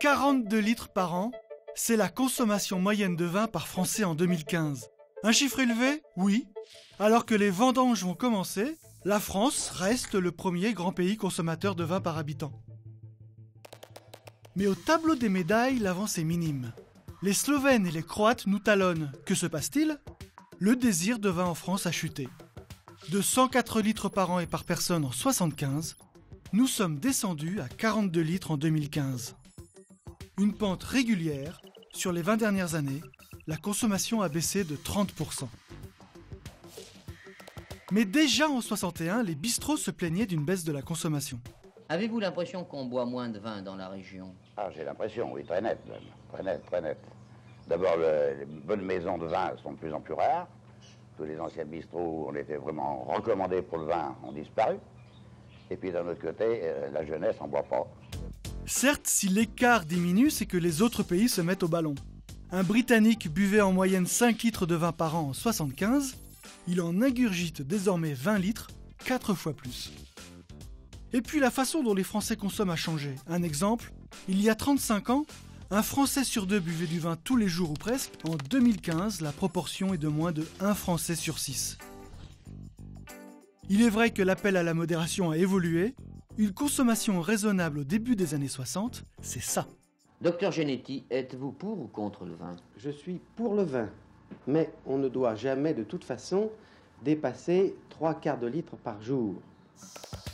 42 litres par an, c'est la consommation moyenne de vin par Français en 2015. Un chiffre élevé? Oui. Alors que les vendanges vont commencer, la France reste le premier grand pays consommateur de vin par habitant. Mais au tableau des médailles, l'avance est minime. Les Slovènes et les Croates nous talonnent. Que se passe-t-il? Le désir de vin en France a chuté. De 104 litres par an et par personne en 1975, nous sommes descendus à 42 litres en 2015. Une pente régulière, sur les 20 dernières années, la consommation a baissé de 30%. Mais déjà en 1961, les bistrots se plaignaient d'une baisse de la consommation. Avez-vous l'impression qu'on boit moins de vin dans la région? Ah, j'ai l'impression, oui, très net, même. Très net, très net. D'abord, les bonnes maisons de vin sont de plus en plus rares. Tous les anciens bistrots où on était vraiment recommandés pour le vin ont disparu. Et puis d'un autre côté, la jeunesse n'en boit pas. Certes, si l'écart diminue, c'est que les autres pays se mettent au ballon. Un Britannique buvait en moyenne 5 litres de vin par an en 1975. Il en ingurgite désormais 20 litres, 4 fois plus. Et puis la façon dont les Français consomment a changé. Un exemple, il y a 35 ans, un Français sur 2 buvait du vin tous les jours ou presque. En 2015, la proportion est de moins de 1 Français sur 6. Il est vrai que l'appel à la modération a évolué. Une consommation raisonnable au début des années 60, c'est ça. Docteur Genetti, êtes-vous pour ou contre le vin? Je suis pour le vin, mais on ne doit jamais de toute façon dépasser 3/4 de litre par jour.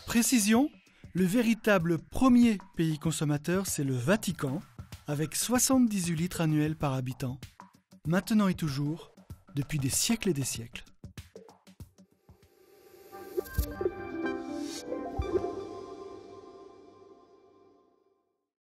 Précision, le véritable premier pays consommateur, c'est le Vatican, avec 78 litres annuels par habitant. Maintenant et toujours, depuis des siècles et des siècles.